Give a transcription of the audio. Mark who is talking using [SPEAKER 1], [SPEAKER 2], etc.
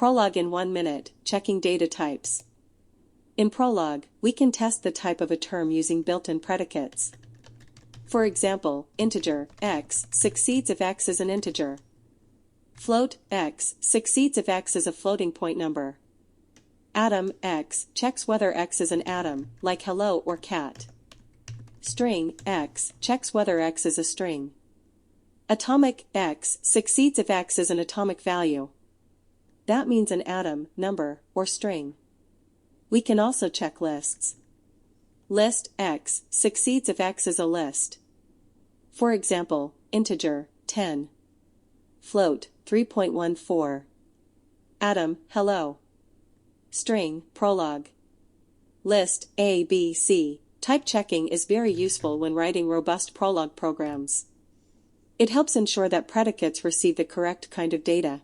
[SPEAKER 1] Prolog in 1 minute, checking data types. In Prolog, we can test the type of a term using built-in predicates. For example, integer, x, succeeds if x is an integer. Float, x, succeeds if x is a floating point number. Atom, x, checks whether x is an atom, like hello or cat. String, x, checks whether x is a string. Atomic, x, succeeds if x is an atomic value. That means an atom, number, or string. We can also check lists. List, x, succeeds if x is a list. For example, integer, 10. Float, 3.14. Atom, hello. String, Prolog. List, A, B, C. Type checking is very useful when writing robust Prolog programs. It helps ensure that predicates receive the correct kind of data.